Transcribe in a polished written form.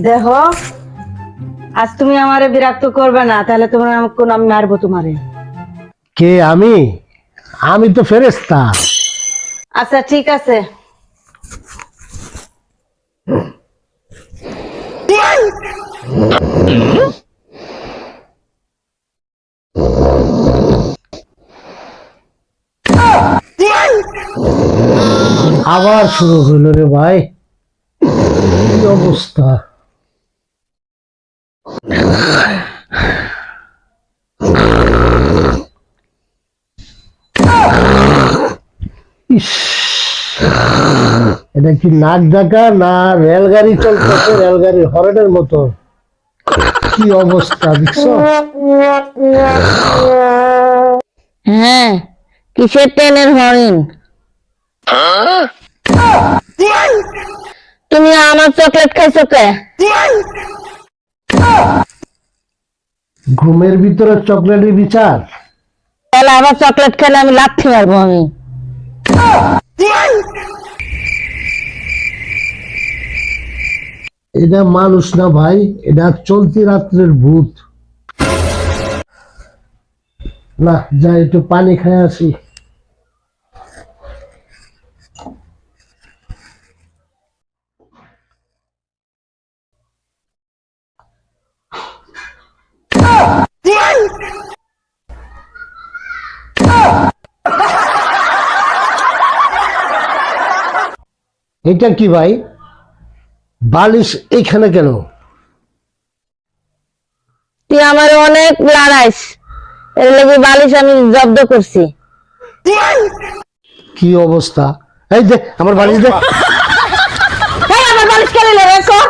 দেখো, আজ তুমি আমারে বিরক্ত করবে না, তাহলে তোমার কোন আমি মারবো তোমারে। কে আমি? আমি তো ফেরেশতা। আচ্ছা ঠিক আছে। আবার শুরু হইল রে ভাই, কি অবস্থা! ইস, এটা কি নাক ডাকা না রেলগাড়ি চলতেছে, রেলগাড়ির হরেনের মতো? কি অবস্থা দেখছো? হ্যাঁ, কিসের ট্রেনের হরিণ? তুমি আমার চকলেট খাইছো কে? ঘুমের ভিতরে চকলেটের বিচার? তাহলে আবার চকলেট খেলে আমি লাথি মারবো আমি। এটা মানুষ না ভাই, এটা চলতি রাত্রের ভূত। না, যাই একটু পানি খেয়ে আসি। এটা কি ভাই, বালিশ এইখানে কেন? তুই আমার অনেক লড়াইস, এর লেগে বালিশ আমি জব্দ করছি। কি অবস্থা! এই দে আমার বালিশ দে। আমার বালিশ কেন রেখো?